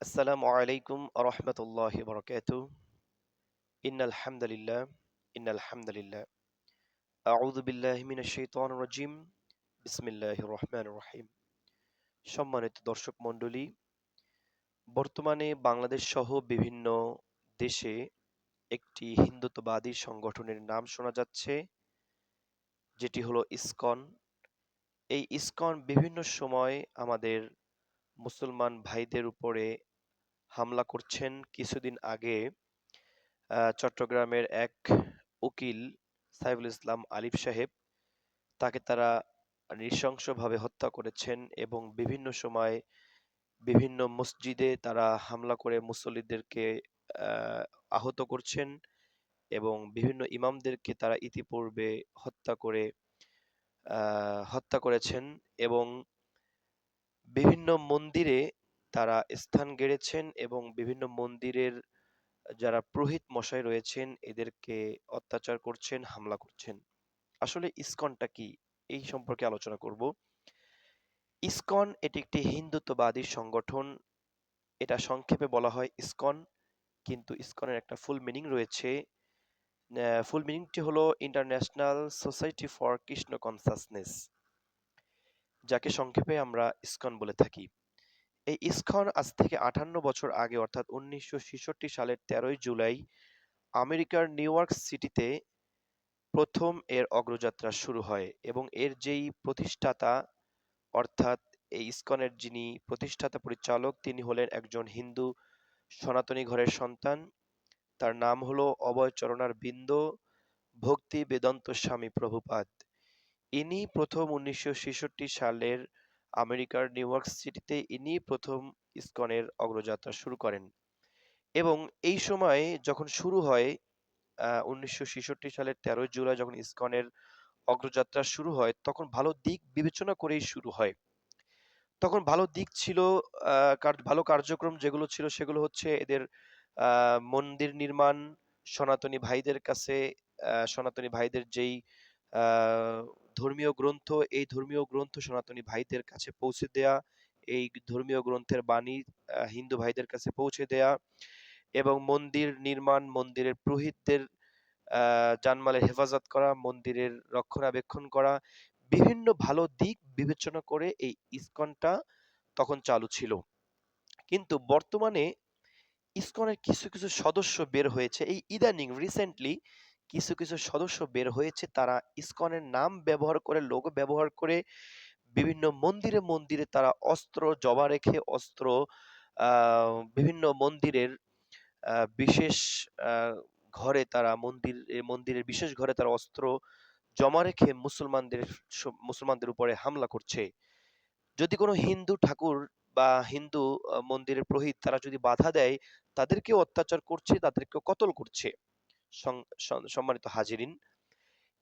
আসসালামু আলাইকুম রহমতুল্লাহি বরকাতু ইন্নাল হামদুলিল্লাহ ইন্নাল হামদুলিল্লাহ আউযু বিল্লাহি মিনাশ শাইতানির রাজিম বিসমিল্লাহির রহমানির রহিম। সম্মানিত দর্শক মণ্ডলী, বর্তমানে বাংলাদেশ সহ বিভিন্ন দেশে একটি হিন্দুত্ববাদী সংগঠনের নাম শোনা যাচ্ছে, যেটি হলো ইসকন। এই ইসকন বিভিন্ন সময় আমাদের মুসলমান ভাইদের উপরে হামলা করছেন। কিছুদিন আগে চট্টগ্রামের এক উকিল সাইফুল ইসলাম আলিফ সাহেব, তাকে তারা নৃশংসভাবে হত্যা করেছেন এবং বিভিন্ন সময় বিভিন্ন মসজিদে তারা হামলা করে মুসল্লিদেরকে আহ, আহত করছেন এবং বিভিন্ন ইমামদেরকে তারা ইতিপূর্বে হত্যা করেছেন এবং বিভিন্ন মন্দিরে তারা স্থান গেড়েছেন এবং বিভিন্ন মন্দিরের যারা পুরোহিত মশাই রয়েছেন এদেরকে অত্যাচার করছেন, হামলা করছেন। আসলে ইসকনটা কি, এই সম্পর্কে আলোচনা করব। ইসকন এটি একটি হিন্দুত্ববাদী সংগঠন। এটা সংক্ষেপে বলা হয় ইসকন, কিন্তু ইসকনের একটা ফুল মিনিং রয়েছে। ফুল মিনিংটি হলো international society for Krishna consciousness, যাকে সংক্ষেপে আমরা ইসকন বলে থাকি। এই ইসকন আজ থেকে 58 বছর আগে অর্থাৎ 1966 সালের 13ই জুলাই আমেরিকার নিউ ইয়র্ক সিটিতে প্রথম এর অগ্রযাত্রা শুরু হয় এবং এর যেই প্রতিষ্ঠাতা, অর্থাৎ এই ইসকনের যিনি প্রতিষ্ঠাতা পরিচালক, তিনি হলেন একজন হিন্দু সনাতনী ঘরের সন্তান। তার নাম হলো অভয়চরণার বিন্দ ভক্তি বেদান্ত স্বামী প্রভুপাদ। ইনি প্রথম 1966 সালের আমেরিকার নিউ ইয়র্ক সিটিতে ইনি প্রথম ইসকনের অগ্রযাত্রা শুরু করেন এবং এই সময় যখন শুরু হয় 1966 সালের 13ই জুলাই যখন ইসকনের অগ্রযাত্রা শুরু হয়, তখন ভালো দিক বিবেচনা করেই শুরু হয়। তখন ভালো দিক ছিল, ভালো কার্যক্রম যেগুলো ছিল সেগুলো হচ্ছে এদের মন্দির নির্মাণ, সনাতনী ভাইদের কাছে সনাতনী ভাইদের যেই আহ, ধর্মীয় গ্রন্থ, এই ধর্মীয় গ্রন্থ সনাতনী ভাইদের কাছে পৌঁছে দেয়া, এই ধর্মীয় গ্রন্থের বাণী হিন্দু ভাইদের কাছে পৌঁছে দেয়া এবং মন্দির নির্মাণ, মন্দিরের পুরোহিতদের জানমালের হেফাজত করা, মন্দিরের রক্ষণাবেক্ষণ করা, বিভিন্ন ভালো দিক বিবেচনা করে এই ইসকনটা তখন চালু ছিল। কিন্তু বর্তমানে ইসকনের কিছু কিছু সদস্য বের হয়েছে, এই ইদানিং রিসেন্টলি কিছু কিছু সদস্য বের হয়েছে, তারা ইসকনের নাম ব্যবহার করে, লোগো ব্যবহার করে বিভিন্ন মন্দিরে মন্দিরে তারা অস্ত্র জমা রেখে, অস্ত্র বিভিন্ন মন্দিরের বিশেষ আহ, ঘরে তারা মন্দিরের বিশেষ ঘরে তারা অস্ত্র জমা রেখে মুসলমানদের উপরে হামলা করছে। যদি কোনো হিন্দু ঠাকুর বা হিন্দু মন্দিরের পুরোহিত তারা যদি বাধা দেয়, তাদেরকেও অত্যাচার করছে, তাদেরকেও কতল করছে। সম্মানিত হাজিরিন,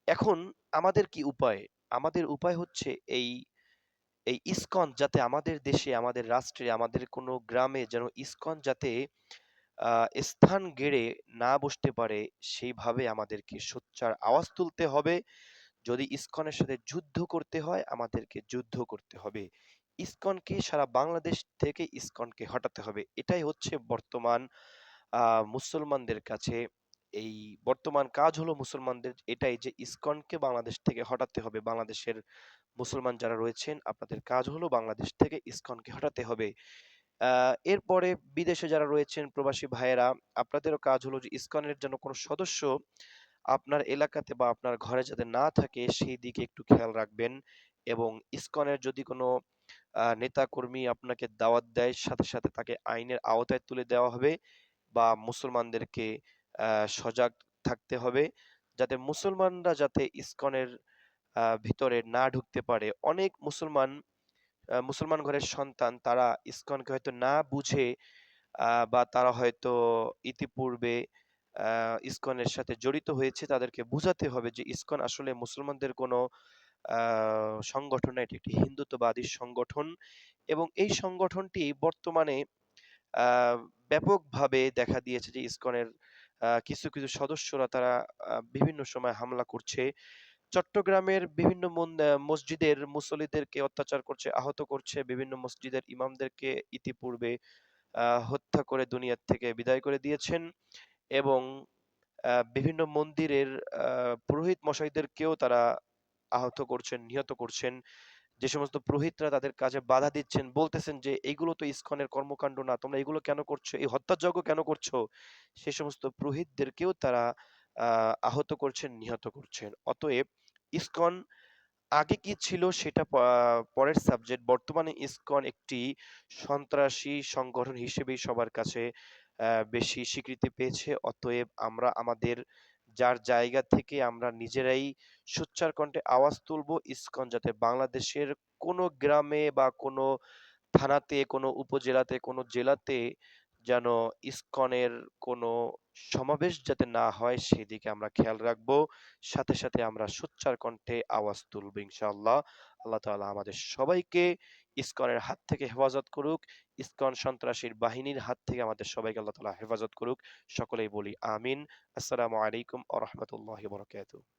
এখন আমাদের কি উপায়? আমাদের উপায় হচ্ছে এই এই ইসকন যাতে আমাদের দেশে, আমাদের রাষ্ট্রে, আমাদের কোনো গ্রামে যেন ইসকন যাতে স্থান গেড়ে না বসতে পারে, সেইভাবে আমাদেরকে সোচ্চার আওয়াজ তুলতে হবে। যদি ইসকনের সাথে যুদ্ধ করতে হয়, আমাদেরকে যুদ্ধ করতে হবে। ইসকনকে সারা বাংলাদেশ থেকে ইসকনকে হটাতে হবে। এটাই হচ্ছে বর্তমান মুসলমানদের কাছে, এই বর্তমান কাজ হলো মুসলমানদের এটাই, যে ইসকনকে বাংলাদেশ থেকে হটাতে হবে। বাংলাদেশের মুসলমান যারা রয়েছেন, আপনাদের কাজ হলো বাংলাদেশ থেকে ইসকনকে হটাতে হবে। এরপরে বিদেশে যারা রয়েছেন প্রবাসী ভাইয়েরা, আপনাদেরও কাজ হলো যে ইসকনের যেন কোনো সদস্য আপনার এলাকাতে বা আপনার ঘরে যাতে না থাকে সেই দিকে একটু খেয়াল রাখবেন। এবং ইসকনের যদি কোনো নেতা কর্মী আপনাকে দাওয়াত দেয়, সাথে সাথে তাকে আইনের আওতায় তুলে দেওয়া হবে বা মুসলমানদেরকে সজাগ থাকতে হবে, যাতে মুসলমানরা যাতে ইসকনের ভিতরে না ঢুকতে পারে। অনেক মুসলমান ঘরের সন্তান তারা ইসকনকে হয়তো না বুঝে বা তারা হয়তো ইতিপূর্বে ইসকনের সাথে জড়িত হয়েছে, তাদেরকে বুঝাতে হবে যে ইসকন আসলে মুসলমানদের কোনো সংগঠন না, এটি একটি হিন্দুত্ববাদী সংগঠন এবং এই সংগঠনটি বর্তমানে আহ, ব্যাপকভাবে দেখা দিয়েছে যে ইসকনের কিছু কিছু সদস্যরা তারা বিভিন্ন সময় হামলা করছে, চট্টগ্রামের বিভিন্ন মসজিদের মুসল্লিদেরকে অত্যাচার করছে, আহত করছে, বিভিন্ন মসজিদের ইমামদেরকে ইতিপূর্বে হত্যা করে দুনিয়া থেকে বিদায় করে দিয়েছেন এবং বিভিন্ন মন্দিরের পুরোহিত মশাইদেরকেও তারা আহত করছেন, নিহত করছেন। যে সমস্ত পুরোহিতরা তাদের কাজে বাধা দিচ্ছেন, বলতেছেন যে, "এইগুলো তো ইসকনের কর্মকাণ্ড না। তোমরা এগুলো কেন করছো? এই হত্যাযজ্ঞ কেন করছো?" সে সমস্ত পুরোহিতদেরকেও তারা আহত করছেন, নিহত করছেন। অতএব ইসকন আগে কি ছিল সেটা পরের সাবজেক্ট। বর্তমানে ইসকন একটি সন্ত্রাসী সংগঠন হিসেবেই সবার কাছে বেশি স্বীকৃতি পেয়েছে। অতএব আমরা আমাদের যার জায়গা থেকে আমরা নিজেরাই সোচ্চার কণ্ঠে আওয়াজ তুলবো ইসকন যাতে বাংলাদেশের কোনো গ্রামে বা কোনো থানাতে, কোনো উপজেলাতে, কোনো জেলাতে যেন ইসকনের কোনো সমাবেশ যাতে না হয় সেদিকে আমরা খেয়াল রাখবো। সাথে, সাথে আমরা সোচ্চার কণ্ঠে আওয়াজ তুলবো ইনশাআল্লাহ। আল্লাহ তাআলা আমাদের সবাইকে ইসকনের হাত থেকে হেফাজত করুক। ইসকন সন্ত্রাসীর বাহিনীর হাত থেকে আমাদের সবাইকে আল্লাহ তাআলা হেফাজত করুক। সকলেই বলি আমিন। আসসালামু আলাইকুম ওয়া রাহমাতুল্লাহি ওয়া বারাকাতুহু।